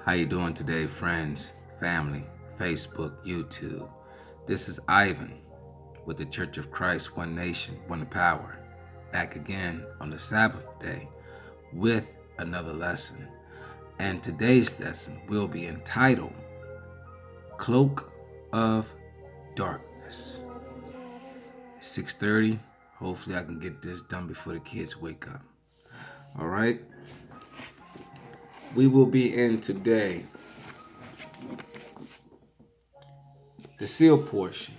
How you doing today, friends, family, Facebook, YouTube? This is Ivan with the Church of Christ, One Nation, One Power, back again on the Sabbath day with another lesson. And today's lesson will be entitled Cloak of Darkness. 6:30. Hopefully I can get this done before the kids wake up. All right. We will be in today the seal portion,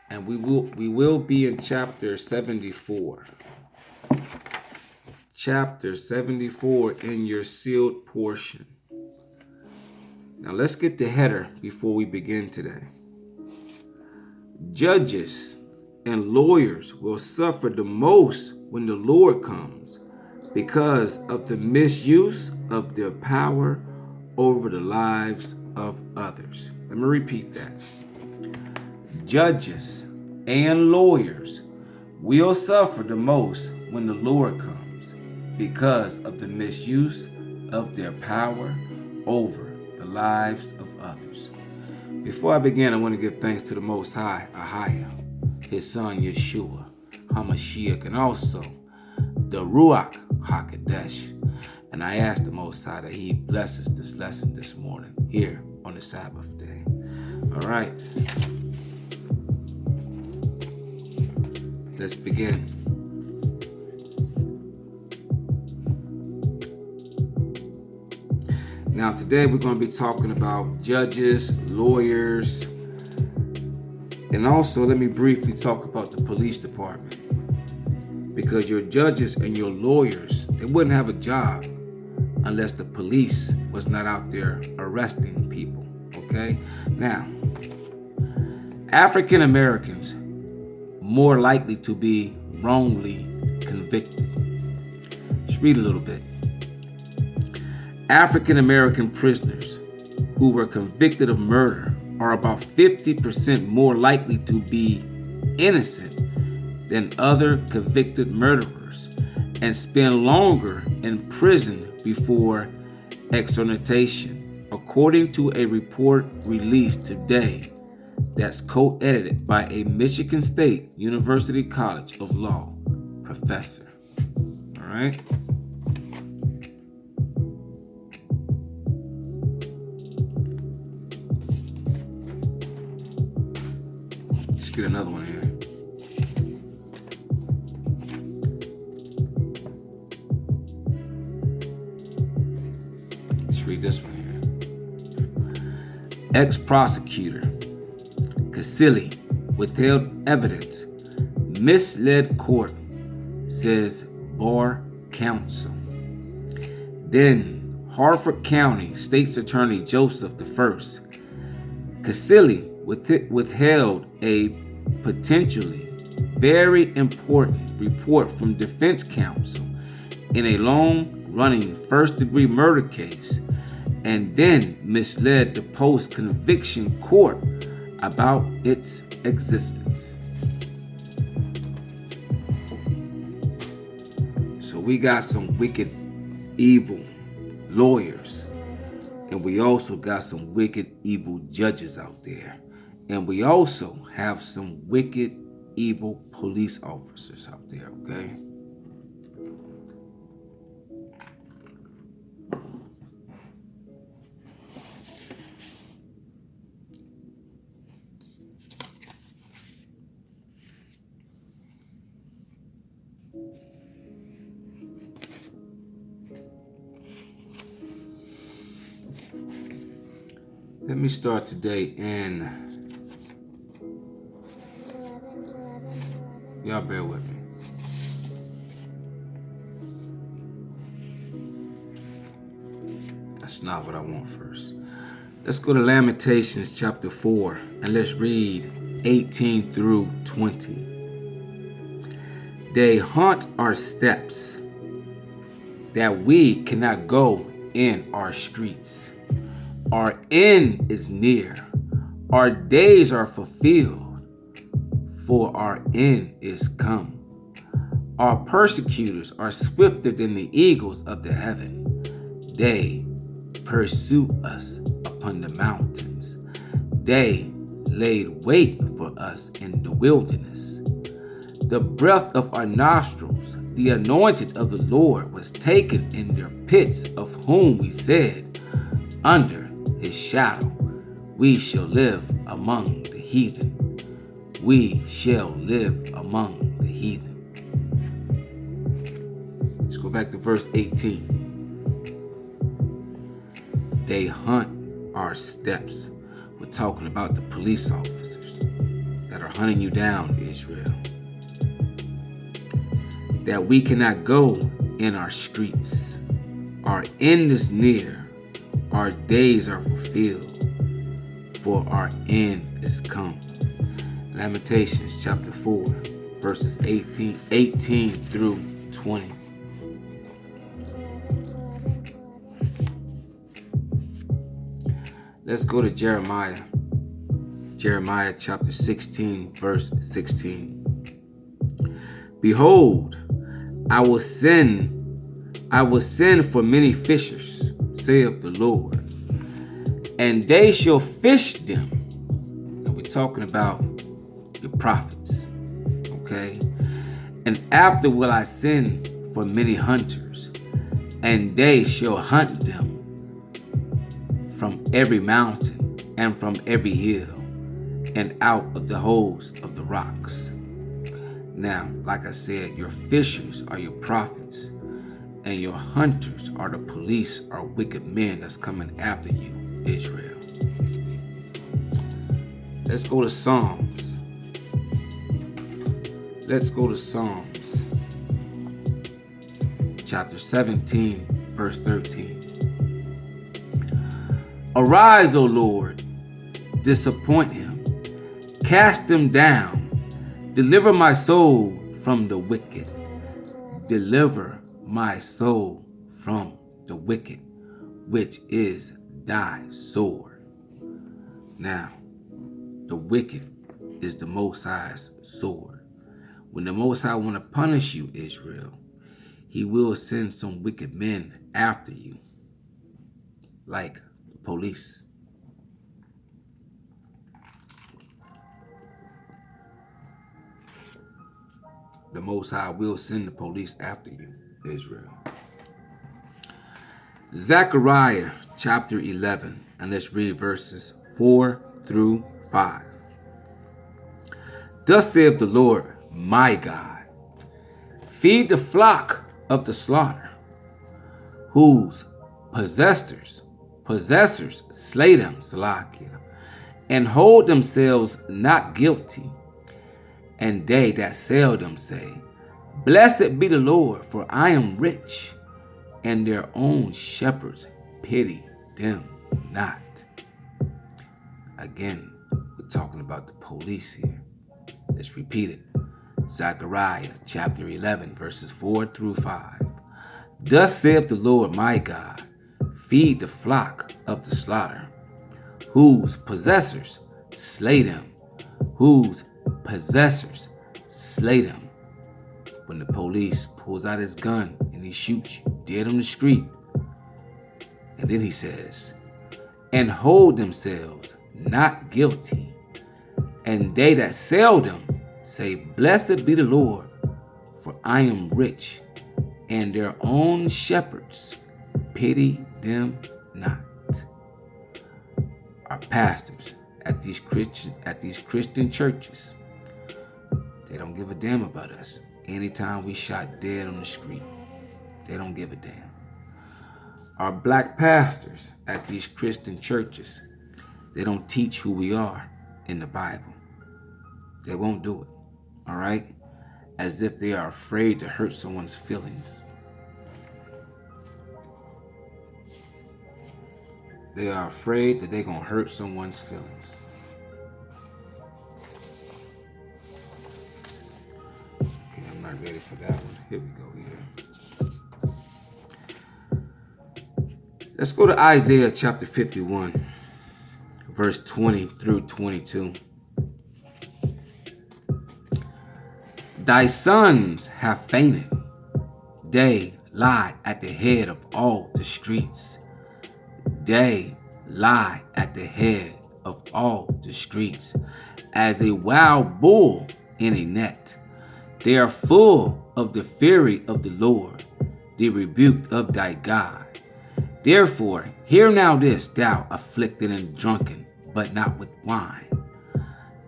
and we will be in chapter 74. Chapter 74 in your sealed portion. Now let's get the header before we begin today. Judges and lawyers will suffer the most when the Lord comes because of the misuse of their power over the lives of others. Let me repeat that. Judges and lawyers will suffer the most when the Lord comes because of the misuse of their power over the lives of others. Before I begin, I want to give thanks to the Most High, Ahia, His Son Yeshua, HaMashiach, and also the Ruach HaKodesh. And I ask the Most High that He blesses this lesson this morning here on the Sabbath day. All right. Let's begin. Now today we're going to be talking about judges, lawyers, and also let me briefly talk about the police department. Because your judges and your lawyers, they wouldn't have a job unless the police was not out there arresting people, okay? Now, African Americans more likely to be wrongly convicted. Let's read a little bit. African American prisoners who were convicted of murder are about 50% more likely to be innocent than other convicted murderers and spend longer in prison before exoneration, according to a report released today that's co-edited by a Michigan State University College of Law professor. All right. Let's get another one here. Read this one here. Ex-prosecutor Casilli withheld evidence, misled court, says bar counsel. Then Harford County State's Attorney Joseph I. Casilli withheld a potentially very important report from defense counsel in a long-running first-degree murder case, and then misled the post-conviction court about its existence. So we got some wicked, evil lawyers, and we also got some wicked, evil judges out there, and we also have some wicked, evil police officers out there, okay? Let me start today in, y'all bear with me. That's not what I want first. Let's go to Lamentations chapter 4 and let's read 18 through 20. They haunt our steps, that we cannot go in our streets. Our end is near. Our days are fulfilled, for our end is come. Our persecutors are swifter than the eagles of the heaven. They pursue us upon the mountains. They laid wait for us in the wilderness. The breath of our nostrils, the anointed of the Lord, was taken in their pits, of whom we said, under his shadow we shall live among the heathen. We shall live among the heathen. Let's go back to verse 18. They hunt our steps. We're talking about the police officers that are hunting you down, Israel. That we cannot go in our streets. Our end is near. Our days are fulfilled, for our end is come. Lamentations chapter 4, verses 18 through 20. Let's go to Jeremiah. Jeremiah chapter 16, verse 16. Behold, I will send for many fishers, saith the Lord, and they shall fish them. And we're talking about your prophets, okay? And after will I send for many hunters, and they shall hunt them from every mountain and from every hill and out of the holes of the rocks. Now, like I said, your fishers are your prophets, and your hunters are the police or wicked men that's coming after you, Israel. Let's go to Psalms. Let's go to Psalms chapter 17, verse 13. Arise, O Lord, disappoint him, cast him down, deliver my soul from the wicked. Deliver my soul from the wicked, which is thy sword. Now, the wicked is the Most High's sword. When the Most High want to punish you, Israel, he will send some wicked men after you, like police. The Most High will send the police after you, Israel. Zechariah chapter 11, and let's read verses 4 through 5. Thus saith the Lord, my God, feed the flock of the slaughter, whose possessors slay them, Salakia, and hold themselves not guilty. And they that sell them say, blessed be the Lord, for I am rich, and their own shepherds pity them not. Again, we're talking about the police here. Let's repeat it. Zechariah chapter 11, verses 4 through 5. Thus saith the Lord my God, feed the flock of the slaughter, whose possessors slay them, whose possessors slay them. When the police pulls out his gun and he shoots you dead on the street, and then he says, and hold themselves not guilty, and they that sell them say, blessed be the Lord, for I am rich, and their own shepherds pity them not. Our pastors at these Christian churches, they don't give a damn about us. Anytime we shot dead on the street, they don't give a damn. Our black pastors at these Christian churches, they don't teach who we are in the Bible. They won't do it, all right? As if they are afraid to hurt someone's feelings. They are afraid that they're going to hurt someone's feelings. Okay, I'm not ready for that one. Here we go here. Let's go to Isaiah chapter 51, verse 20 through 22. Thy sons have fainted. They lie at the head of all the streets. They lie at the head of all the streets, as a wild bull in a net. They are full of the fury of the Lord, the rebuke of thy God. Therefore, hear now this, thou afflicted and drunken, but not with wine.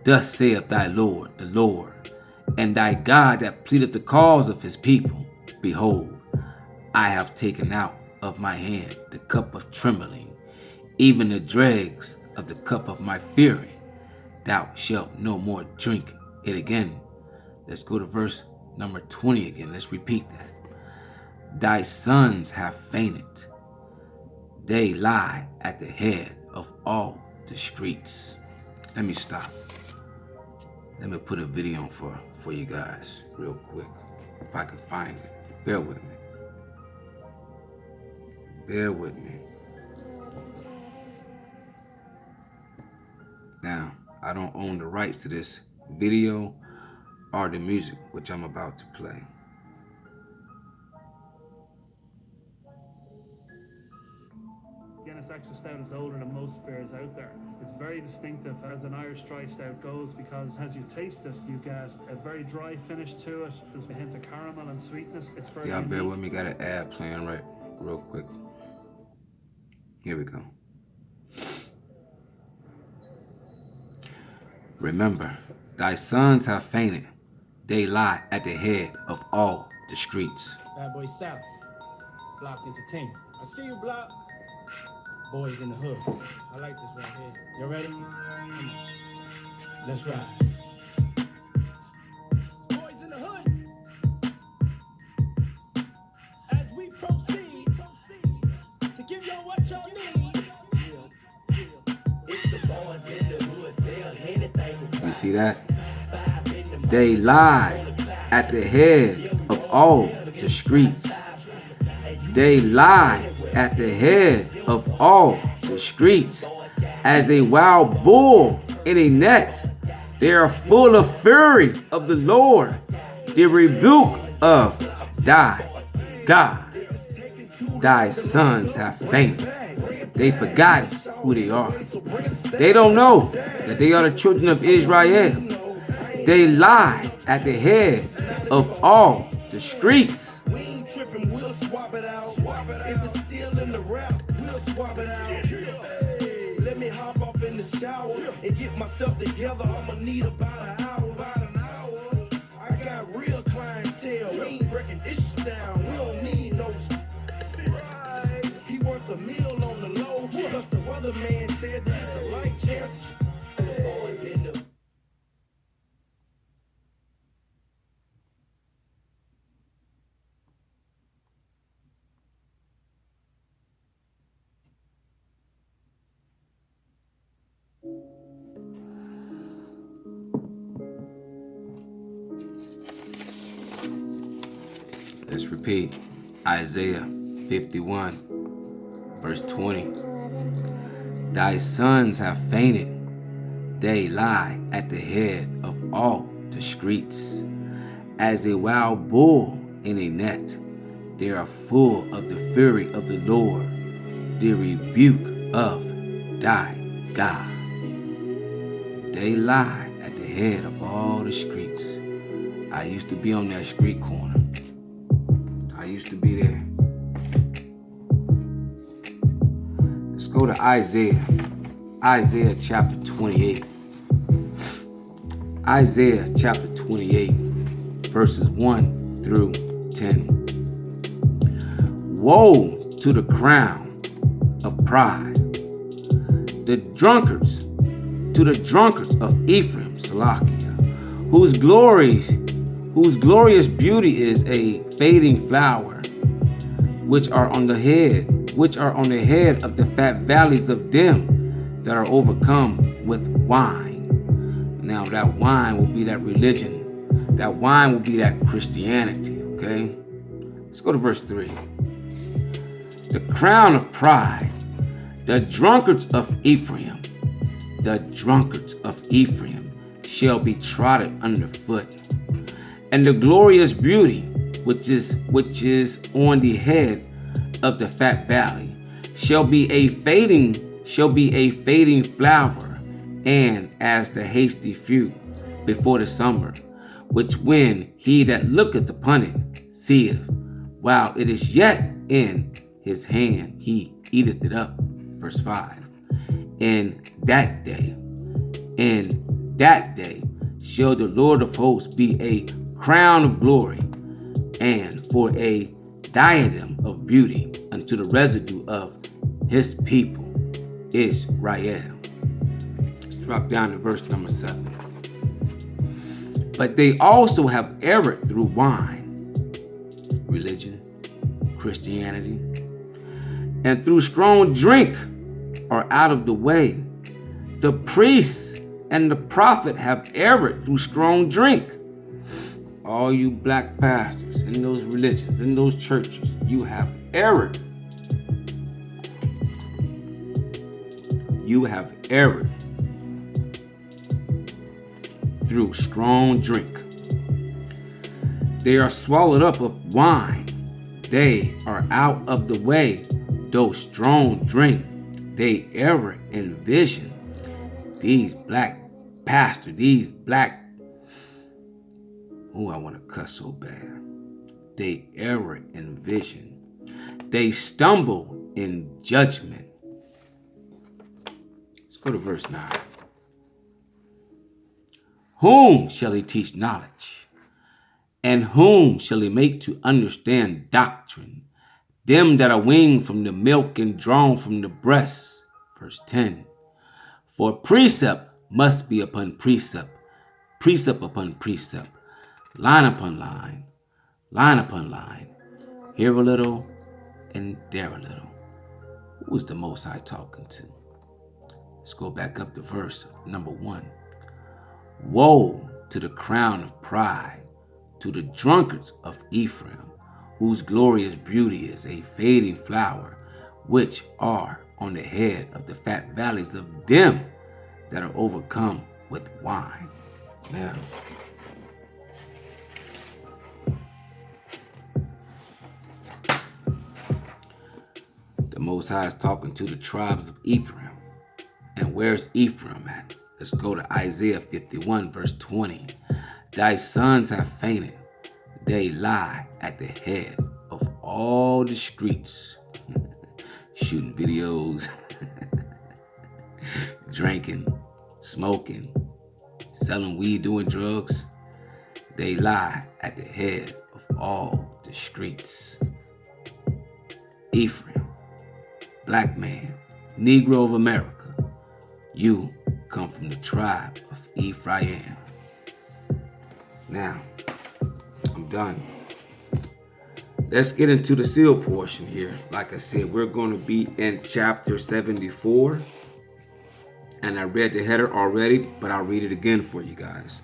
Thus saith thy Lord, the Lord, and thy God that pleadeth the cause of his people. Behold, I have taken out of my hand the cup of trembling, even the dregs of the cup of my fury. Thou shalt no more drink it again. Let's go to verse number 20 again. Let's repeat that. Thy sons have fainted. They lie at the head of all the streets. Let me stop. Let me put a video on for you guys real quick. If I can find it. Bear with me. Bear with me. Now, I don't own the rights to this video or the music which I'm about to play. Guinness Extra Stout is older than most beers out there. It's very distinctive as an Irish dry stout goes, because as you taste it, you get a very dry finish to it. There's a hint of caramel and sweetness. It's very Y'all bear unique. with me, got an ad playing real quick. Here we go. Remember, thy sons have fainted. They lie at the head of all the streets. Bad boy South, Block Entertainment. I see you, Block. Boys in the hood. I like this right here. You ready? Come on. Let's ride. Boys in the hood. As we proceed to give y'all what y'all need. It's the boys in the hood. Sell anything. You see that? They lie at the head of all the streets. They lie at the head of all the streets, as a wild bull in a net. They are full of fury of the Lord, the rebuke of thy God. Thy sons have fainted. They forgot who they are. They don't know that they are the children of Israel. They lie at the head of all the streets. We'll swap it out. If it's still in the rap, we'll swap it out. Hey, let me hop off in the shower and get myself together. I'ma need about an hour. I got real clientele. We ain't breaking this shit down. We don't need no. Right. He worth a meal on the low. Plus the weatherman said there's a light chance. Boys in the. Let's repeat. Isaiah 51, verse 20. Thy sons have fainted. They lie at the head of all the streets. As a wild bull in a net, they are full of the fury of the Lord, the rebuke of thy God. They lie at the head of all the streets. I used to be on that street corner. I used to be there. Let's go to Isaiah. Isaiah chapter 28. Isaiah chapter 28, verses 1 through 10. Woe to the crown of pride, to the drunkards of Ephraim, Salakia, whose glorious beauty is a fading flower, which are on the head of the fat valleys of them that are overcome with wine. Now that wine will be that religion. That wine will be that Christianity, okay? Let's go to verse 3. The crown of pride, the drunkards of Ephraim, shall be trodden underfoot, and the glorious beauty which is on the head of the fat valley shall be a fading flower, and as the hasty fruit before the summer, which when he that looketh upon it seeth, while it is yet in his hand, he eateth it up. Verse 5. In that day shall the Lord of hosts be a crown of glory, and for a diadem of beauty unto the residue of his people Israel. Let's drop down to verse number 7. But they also have erred through wine, religion, Christianity, and through strong drink are out of the way. The priests and the prophet have erred through strong drink. All you black pastors in those religions, in those churches, you have erred. You have erred through strong drink. They are swallowed up of wine. They are out of the way, though strong drink. They err in vision. These black pastors, I want to cuss so bad. They err in vision. They stumble in judgment. Let's go to verse 9. Whom shall he teach knowledge? And whom shall he make to understand doctrine? Them that are weaned from the milk and drawn from the breast. Verse 10. For precept must be upon precept, precept upon precept, line upon line, line upon line, here a little and there a little. Who was the Most High talking to? Let's go back up to verse number 1. Woe to the crown of pride, to the drunkards of Ephraim, whose glorious beauty is a fading flower, which are on the head of the fat valleys of them that are overcome with wine. Now, the Most High is talking to the tribes of Ephraim. And where's Ephraim at? Let's go to Isaiah 51, verse 20. Thy sons have fainted. They lie at the head of all the streets, shooting videos, drinking, smoking, selling weed, doing drugs. They lie at the head of all the streets. Ephraim, black man, Negro of America, you come from the tribe of Ephraim. Now, I'm done. Let's get into the seal portion here. Like I said, we're going to be in chapter 74. And I read the header already, but I'll read it again for you guys.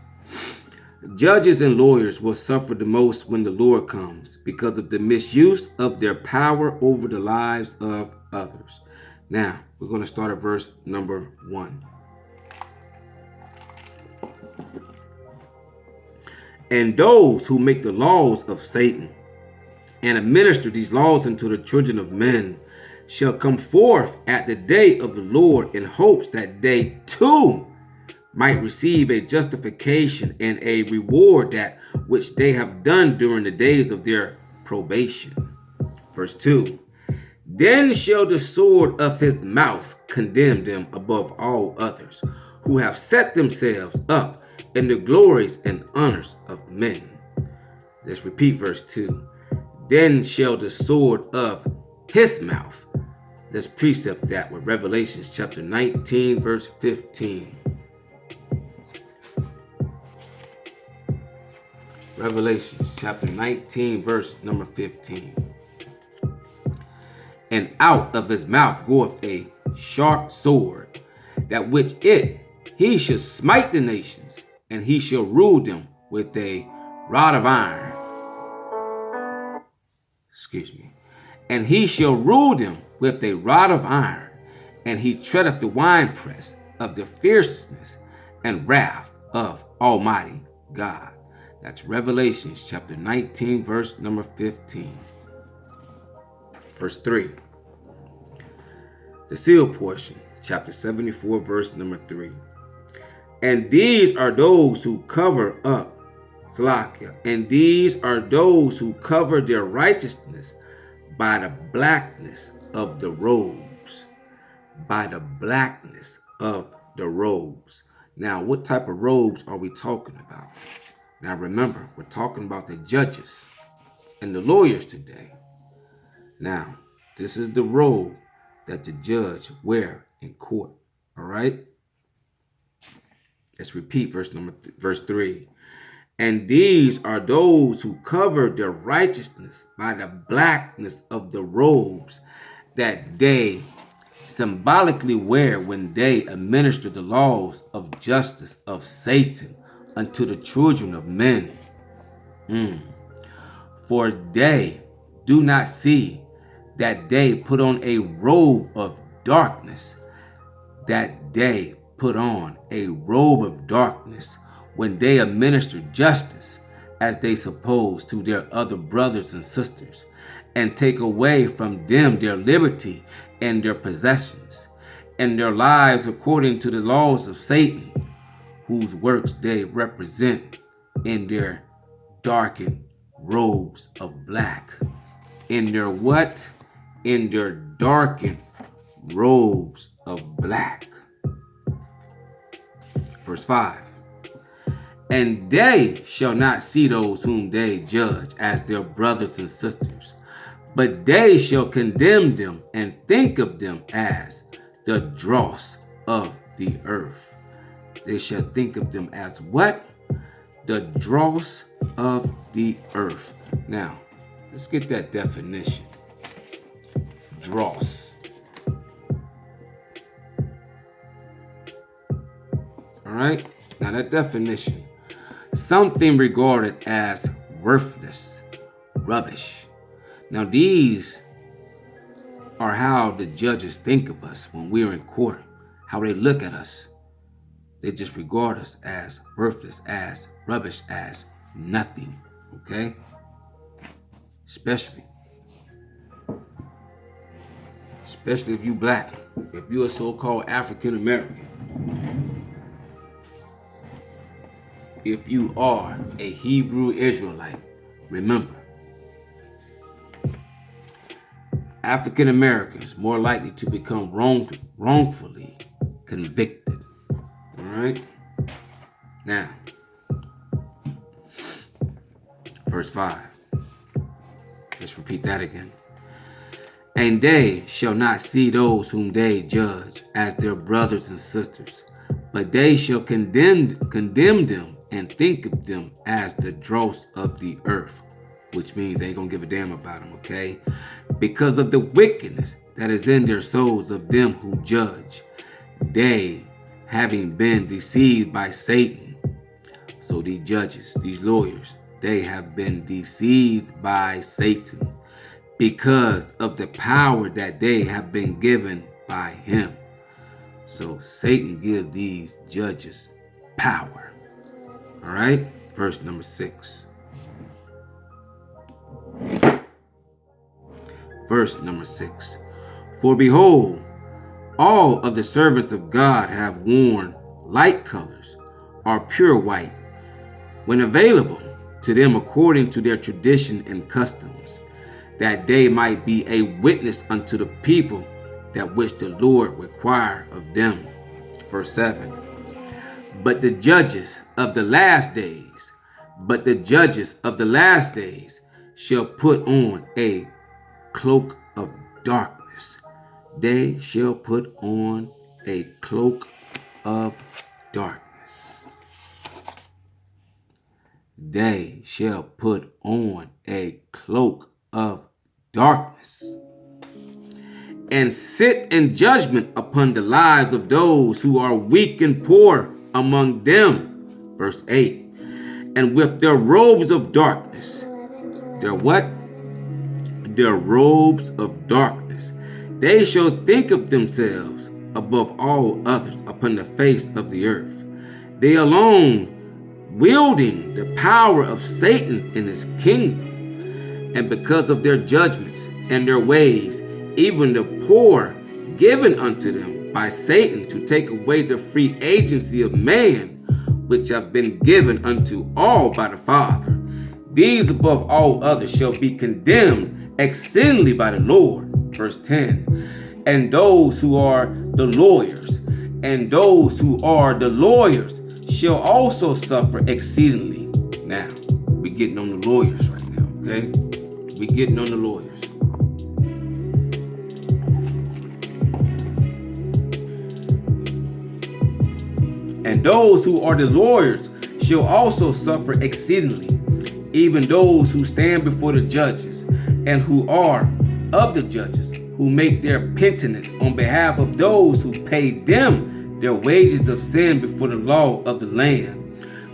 Judges and lawyers will suffer the most when the Lord comes because of the misuse of their power over the lives of others. Now, we're going to start at verse number 1. And those who make the laws of Satan and administer these laws unto the children of men shall come forth at the day of the Lord in hopes that they too might receive a justification and a reward that which they have done during the days of their probation. Verse 2. Then shall the sword of his mouth condemn them above all others, who have set themselves up in the glories and honors of men. Let's repeat verse 2. Then shall the sword of his mouth. Let's precept that with Revelation chapter 19, verse 15. Revelation chapter 19, verse number 15. And out of his mouth goeth a sharp sword, that which he shall smite the nations, and he shall rule them with a rod of iron. And he shall rule them with a rod of iron, and he treadeth the winepress of the fierceness and wrath of Almighty God. That's Revelation chapter 19, verse number 15. Verse 3. The sealed portion, chapter 74, verse number 3. And these are those who cover up, Salakia, and these are those who cover their righteousness by the blackness of the robes. By the blackness of the robes. Now, what type of robes are we talking about? Now, remember, we're talking about the judges and the lawyers today. Now, this is the robe that the judge wear in court. All right? Let's repeat verse 3. And these are those who cover their righteousness by the blackness of the robes that they symbolically wear when they administer the laws of justice of Satan unto the children of men. For they do not see that they put on a robe of darkness, that they put on a robe of darkness when they administer justice as they suppose to their other brothers and sisters, and take away from them their liberty and their possessions, and their lives according to the laws of Satan, whose works they represent in their darkened robes of black. In their what? In their darkened robes of black. Verse 5. And they shall not see those whom they judge as their brothers and sisters, but they shall condemn them and think of them as the dross of the earth. They shall think of them as what? The dross of the earth. Now, let's get that definition. Dross. All right? Now, that definition. Something regarded as worthless, rubbish. Now, these are how the judges think of us when we're in court, how they look at us. They just regard us as worthless, as rubbish, as nothing, okay? Especially if you black, if you're a so-called African American, if you are a Hebrew Israelite, remember, African Americans more likely to become wrongfully convicted. All right? Now, verse 5. Let's repeat that again. And they shall not see those whom they judge as their brothers and sisters, but they shall condemn them and think of them as the dross of the earth, which means they ain't gonna give a damn about them, okay? Because of the wickedness that is in their souls of them who judge, they having been deceived by Satan. So these judges, these lawyers, they have been deceived by Satan because of the power that they have been given by him. So Satan gives these judges power. All right, verse number 6. Verse number 6. For behold, all of the servants of God have worn light colors, or pure white, when available to them according to their tradition and customs, that they might be a witness unto the people that which the Lord require of them. Verse 7. But the judges of the last days, shall put on a cloak of darkness. They shall put on a cloak of darkness. They shall put on a cloak of darkness, and sit in judgment upon the lives of those who are weak and poor among them. Verse 8. And with their robes of darkness, their what? Their robes of darkness, they shall think of themselves above all others upon the face of the earth. They alone wielding the power of Satan in his kingdom. And because of their judgments and their ways, even the poor given unto them by Satan to take away the free agency of man, which have been given unto all by the Father. These above all others shall be condemned exceedingly by the Lord. Verse 10. And those who are the lawyers, shall also suffer exceedingly. Now, we're getting on the lawyers right now, okay? We're getting on the lawyers. And those who are the lawyers shall also suffer exceedingly, even those who stand before the judges, and who are of the judges, who make their penitence on behalf of those who pay them their wages of sin before the law of the land,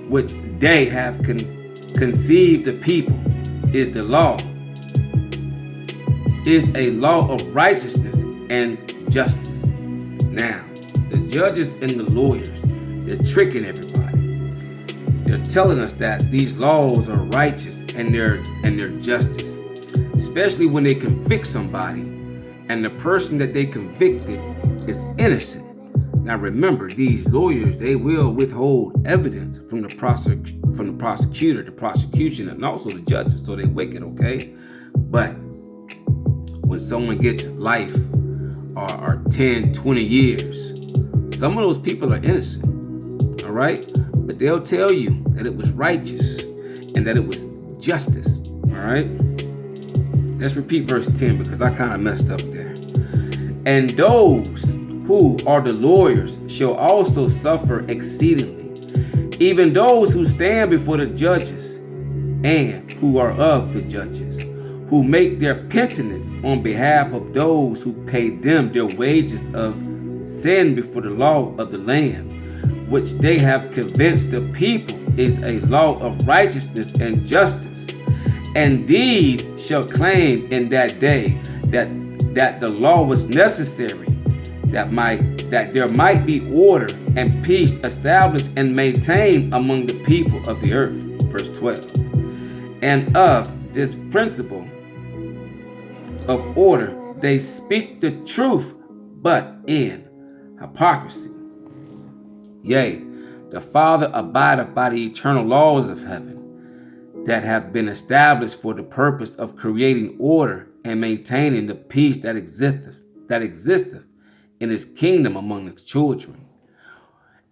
which they have conceived the people, is a law of righteousness and justice. Now, the judges and the lawyers, they're tricking everybody. They're telling us that these laws are righteous and they're justice, especially when they convict somebody and the person that they convicted is innocent. Now remember, these lawyers, they will withhold evidence from the prosecutor, the prosecution, and also the judges, so they're wicked, okay? But when someone gets life or 10, 20 years, some of those people are innocent. All right, but they'll tell you that it was righteous and that it was justice. All right, let's repeat verse 10 because I kind of messed up there. And those who are the lawyers shall also suffer exceedingly, even those who stand before the judges and who are of the judges, who make their penitence on behalf of those who pay them their wages of sin before the law of the land, which they have convinced the people is a law of righteousness and justice. And these shall claim in that day that the law was necessary, that there might be order and peace established and maintained among the people of the earth. Verse 12. And of this principle of order they speak the truth, but in hypocrisy. Yea, the Father abideth by the eternal laws of heaven, that have been established for the purpose of creating order and maintaining the peace that existeth in his kingdom among his children.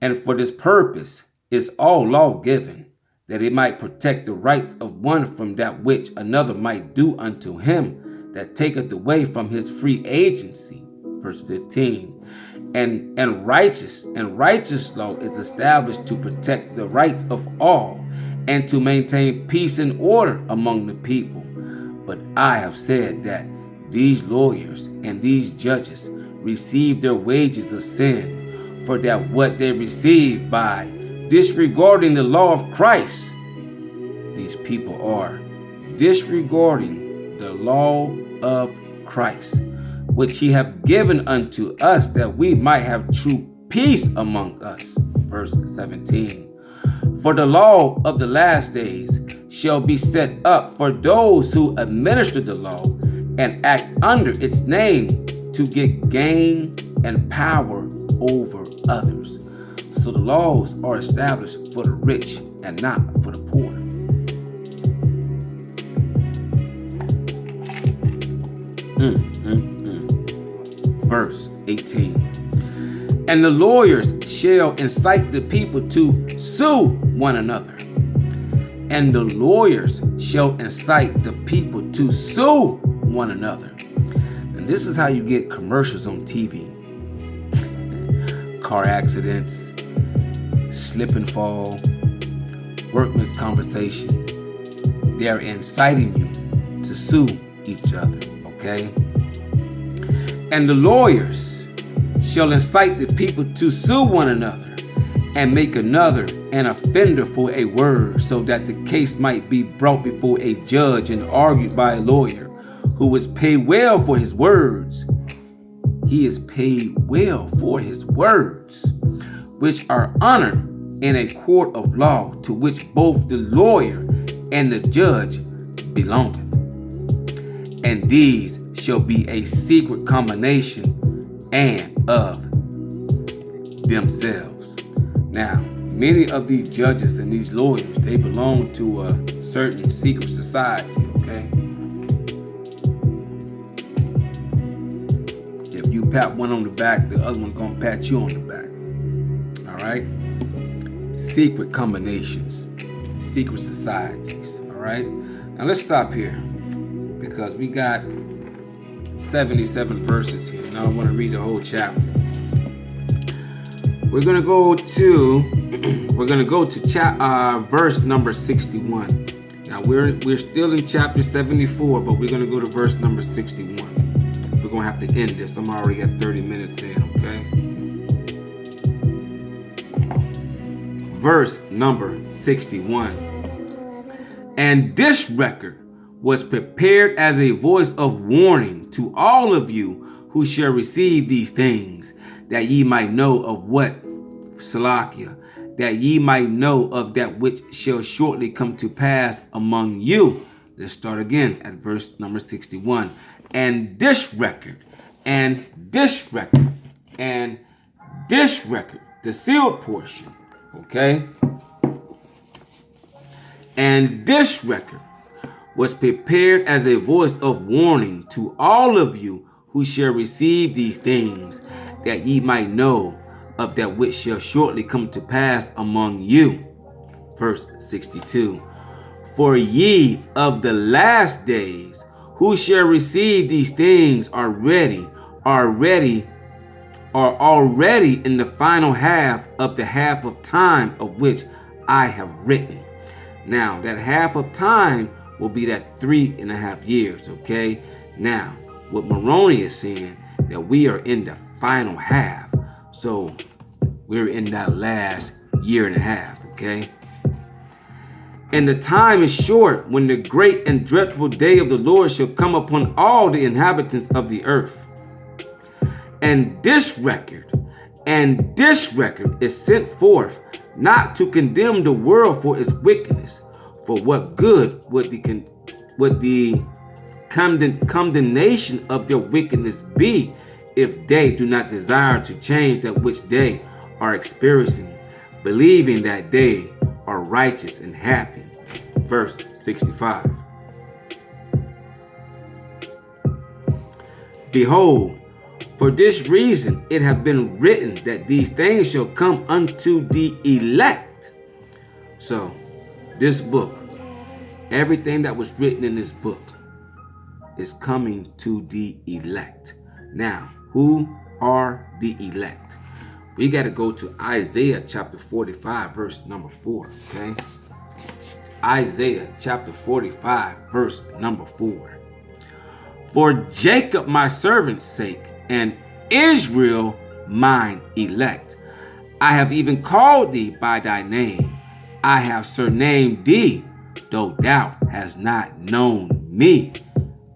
And for this purpose is all law given, that it might protect the rights of one from that which another might do unto him that taketh away from his free agency. Verse 15. And righteous law is established to protect the rights of all and to maintain peace and order among the people. But I have said that these lawyers and these judges receive their wages of sin, for that what they receive by disregarding the law of Christ, these people are disregarding the law of Christ, which he hath given unto us, that we might have true peace among us. Verse 17. For the law of the last days shall be set up for those who administer the law and act under its name to get gain and power over others. So the laws are established for the rich and not for the poor. Verse 18. And the lawyers shall incite the people to sue one another. And the lawyers shall incite the people to sue one another. And this is how you get commercials on TV. Car accidents, slip and fall, workman's conversation. They're inciting you to sue each other, okay? And the lawyers shall incite the people to sue one another and make another an offender for a word, so that the case might be brought before a judge and argued by a lawyer who is paid well for his words. He is paid well for his words, which are honored in a court of law, to which both the lawyer and the judge belongeth. And these shall be a secret combination and of themselves. Now, many of these judges and these lawyers, they belong to a certain secret society, okay? If you pat one on the back, the other one's gonna pat you on the back. All right? Secret combinations, secret societies, all right? Now let's stop here because we got 77 verses here. Now I want to read the whole chapter. We're gonna go to verse number 61. Now we're still in chapter 74, but we're gonna go to verse number 61. We're gonna have to end this. I'm already at 30 minutes in, okay? Verse number 61. And this record was prepared as a voice of warning to all of you who shall receive these things, that ye might know of what, Salakia, that ye might know of that which shall shortly come to pass among you. Let's start again at verse number 61. And this record, and this record, and this record, the sealed portion, okay? And this record was prepared as a voice of warning to all of you who shall receive these things, that ye might know of that which shall shortly come to pass among you. Verse 62. For ye of the last days, who shall receive these things are already in the final half of the half of time of which I have written. Now, that half of time will be that 3.5 years, okay? Now, what Moroni is saying, that we are in the final half. So, we're in that last 1.5 years, okay? And the time is short when the great and dreadful day of the Lord shall come upon all the inhabitants of the earth. And this record is sent forth not to condemn the world for its wickedness. For what good would the condemnation of their wickedness be if they do not desire to change that which they are experiencing, believing that they are righteous and happy? Verse 65. Behold, for this reason it hath been written that these things shall come unto the elect. So, this book, everything that was written in this book is coming to the elect. Now, who are the elect? We got to go to Isaiah chapter 45, verse number 4, okay? Isaiah chapter 45, verse number 4. For Jacob my servant's sake, and Israel mine elect, I have even called thee by thy name. I have surnamed thee, though thou hast not known me.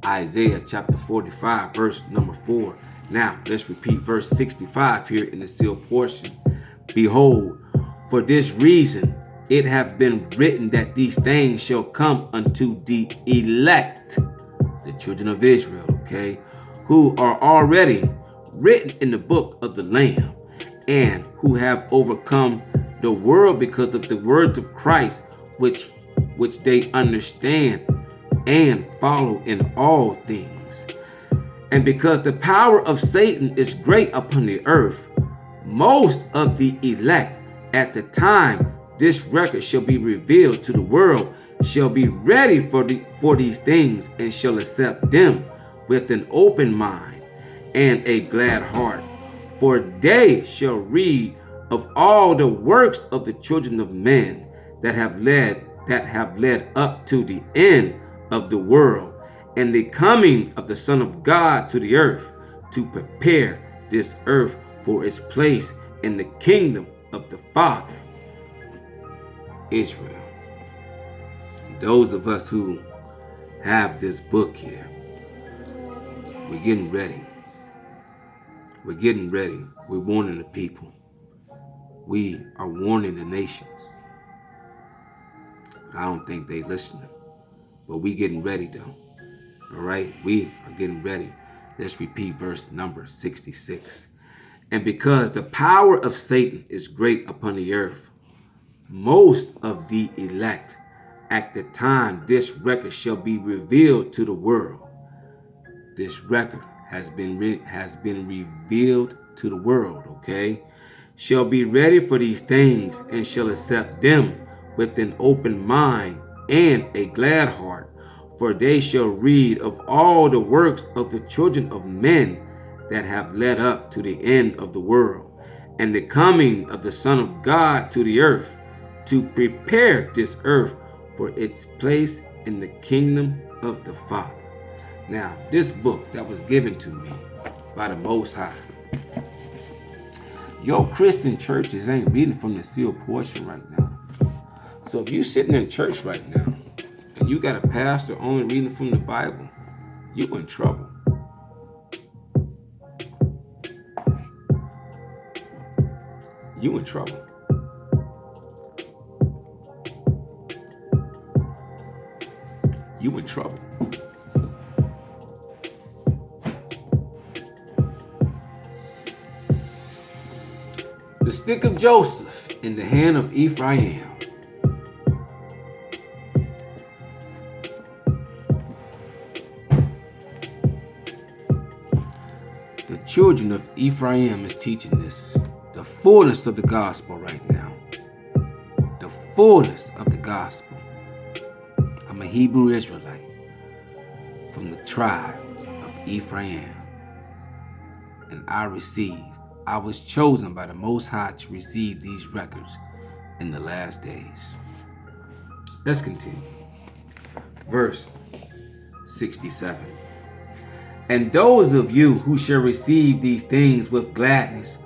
Isaiah chapter 45, verse number 4. Now, let's repeat verse 65 here in the sealed portion. Behold, for this reason it hath been written that these things shall come unto the elect, the children of Israel, okay, who are already written in the book of the Lamb, and who have overcome the world because of the words of Christ, which they understand and follow in all things. And because the power of Satan is great upon the earth, most of the elect at the time this record shall be revealed to the world shall be ready for these things, and shall accept them with an open mind and a glad heart. For they shall read of all the works of the children of men that have led up to the end of the world, and the coming of the Son of God to the earth, to prepare this earth for its place in the kingdom of the Father, Israel. Those of us who have this book here, we're getting ready. We're getting ready. We're warning the people. We are warning the nations. I don't think they listening, but we getting ready though. All right, we are getting ready. Let's repeat verse number 66. And because the power of Satan is great upon the earth, most of the elect at the time this record shall be revealed to the world. This record has been revealed to the world, okay? Shall be ready for these things and shall accept them with an open mind and a glad heart, for they shall read of all the works of the children of men that have led up to the end of the world, and the coming of the Son of God to the earth, to prepare this earth for its place in the kingdom of the Father. Now, this book that was given to me by the Most High, your Christian churches ain't reading from the sealed portion right now. So if you're sitting in church right now and you got a pastor only reading from the Bible, you in trouble. You in trouble. You in trouble. The stick of Joseph in the hand of Ephraim. The children of Ephraim is teaching this. The fullness of the gospel right now. The fullness of the gospel. I'm a Hebrew Israelite from the tribe of Ephraim. And I was chosen by the Most High to receive these records in the last days. Let's continue. Verse 67. And those of you who shall receive these things with gladness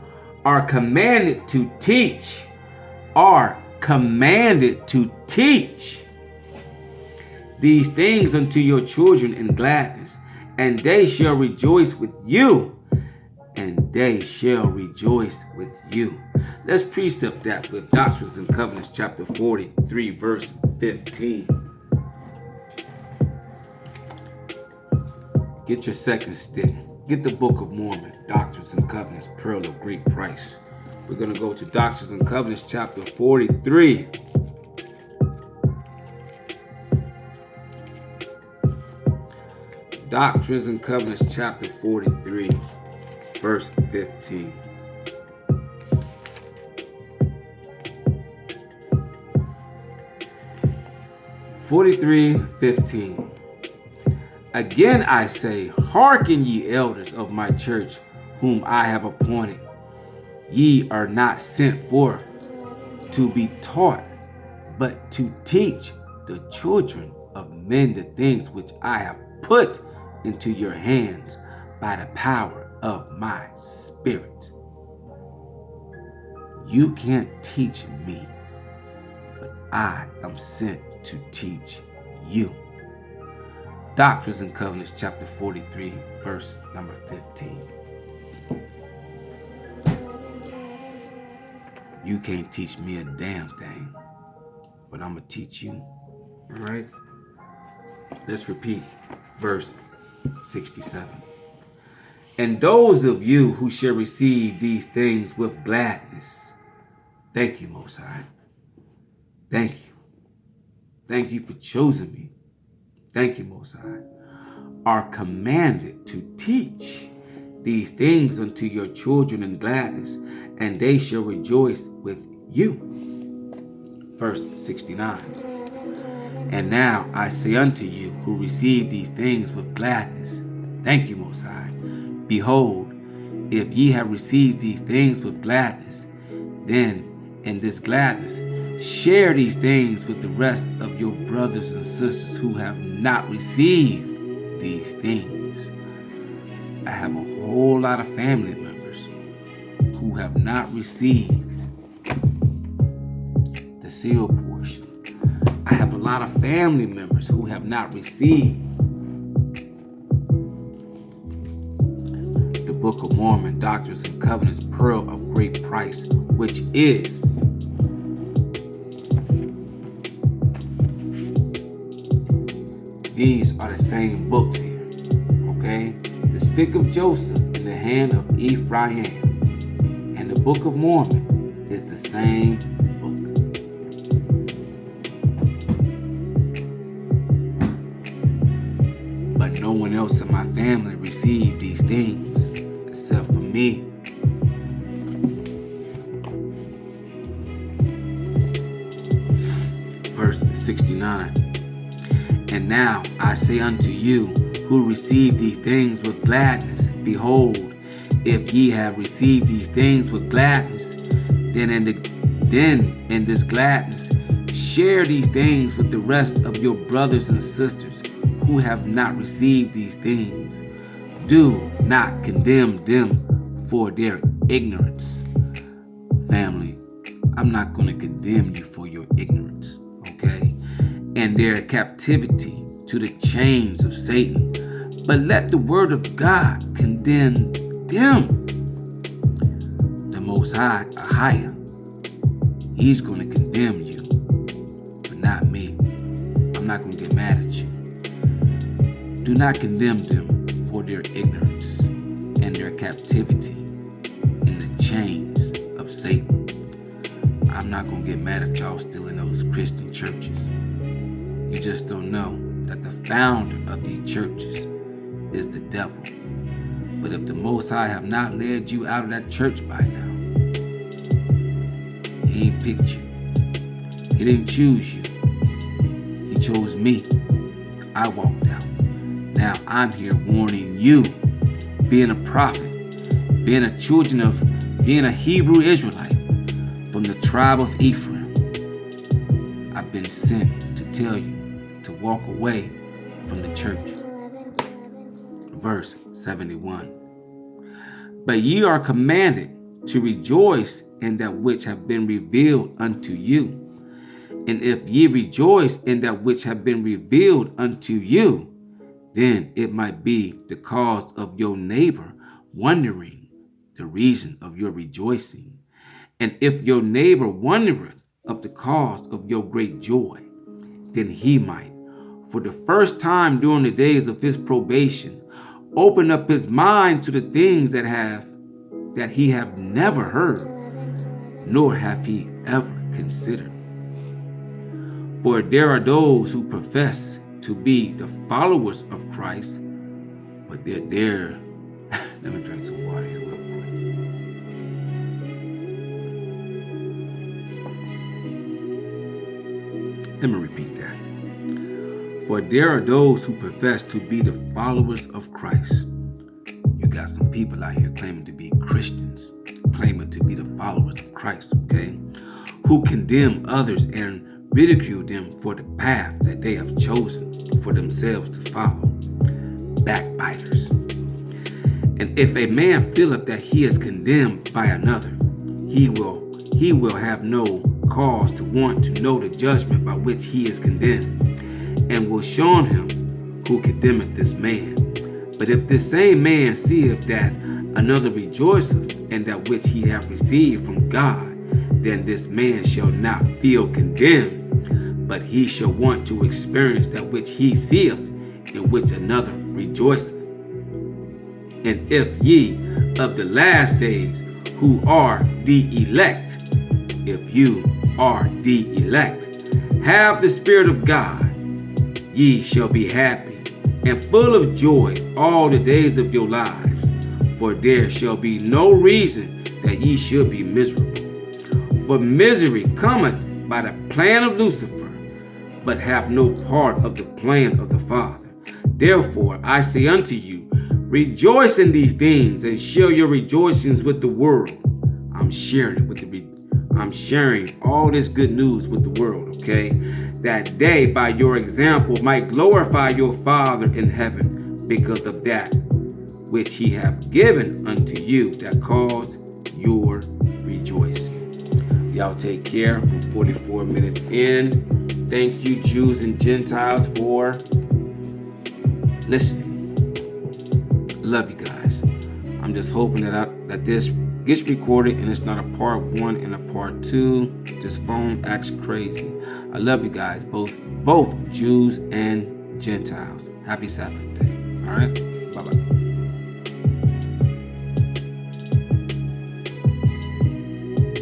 are commanded to teach. Are commanded to teach these things unto your children in gladness, and they shall rejoice with you. And they shall rejoice with you. Let's precept that with Doctrines and Covenants, chapter 43, verse 15. Get your second stick. Get the Book of Mormon, Doctrines and Covenants, Pearl of Great Price. We're going to go to Doctrines and Covenants, chapter 43. Doctrines and Covenants, chapter 43. Verse 15. Again I say, hearken ye elders of my church, whom I have appointed. Ye are not sent forth to be taught, but to teach the children of men the things which I have put into your hands by the power of my Spirit. You can't teach me, but I am sent to teach you. Doctrines and Covenants, chapter 43, verse number 15. You can't teach me a damn thing, but I'm going to teach you. All right? Let's repeat verse 67. And those of you who shall receive these things with gladness. Thank you, Most High. Thank you. Thank you for choosing me. Thank you, Most High. Are commanded to teach these things unto your children in gladness, and they shall rejoice with you. Verse 69. And now I say unto you who receive these things with gladness. Thank you, Most High. Behold, if ye have received these things with gladness, then in this gladness share these things with the rest of your brothers and sisters who have not received these things. I have a whole lot of family members who have not received the sealed portion. I have a lot of family members who have not received the Book of Mormon, Doctrines and Covenants, Pearl of Great Price, which is these are the same books here, okay? The stick of Joseph in the hand of Ephraim. And the Book of Mormon is the same book. But no one else in my family received these things except for me. Verse 69. And now I say unto you who receive these things with gladness, behold, if ye have received these things with gladness, then in this gladness share these things with the rest of your brothers and sisters who have not received these things. Do not condemn them for their ignorance. Family, I'm not going to condemn you for your ignorance, okay? And their captivity to the chains of Satan. But let the word of God condemn them. The Most High, Ahia, He's going to condemn you, but not me. I'm not going to get mad at you. Do not condemn them for their ignorance and their captivity in the chains of Satan. I'm not going to get mad at y'all still in those Christian churches. You just don't know that the founder of these churches is the devil. But if the Most High have not led you out of that church by now, He ain't picked you. He didn't choose you. He chose me. I walked out. Now I'm here warning you, being a prophet, being a Hebrew Israelite from the tribe of Ephraim. I've been sent to tell you to walk away from the church. Verse 71. But ye are commanded to rejoice in that which have been revealed unto you. And if ye rejoice in that which have been revealed unto you, then it might be the cause of your neighbor wondering the reason of your rejoicing. And if your neighbor wondereth of the cause of your great joy, then he might, for the first time during the days of his probation, open up his mind to the things that he have never heard, nor have he ever considered. For there are those who profess to be the followers of Christ, but they're there. Let me drink some water here real quick. Let me repeat that. For there are those who profess to be the followers of Christ. You got some people out here claiming to be Christians, claiming to be the followers of Christ, okay? Who condemn others and ridicule them for the path that they have chosen for themselves to follow. Backbiters. And if a man feeleth that he is condemned by another, he will have no cause to want to know the judgment by which he is condemned, and will shun him who condemneth this man. But if this same man seeth that another rejoiceth in that which he hath received from God, then this man shall not feel condemned, but he shall want to experience that which he seeth, in which another rejoiceth. And if ye of the last days who are the elect, if you are the elect, have the Spirit of God, ye shall be happy and full of joy all the days of your lives, for there shall be no reason that ye should be miserable. For misery cometh by the plan of Lucifer, but have no part of the plan of the Father. Therefore I say unto you, rejoice in these things and share your rejoicings with the world. I'm sharing all this good news with the world, okay? That they by your example might glorify your Father in heaven, because of that which he hath given unto you that cause your rejoicing. Y'all take care. I'm 44 minutes in. Thank you, Jews and Gentiles, for listening. Love you guys. I'm just hoping that this gets recorded and it's not a part 1 and a part 2. This phone acts crazy. I love you guys, both Jews and Gentiles. Happy Sabbath day. All right.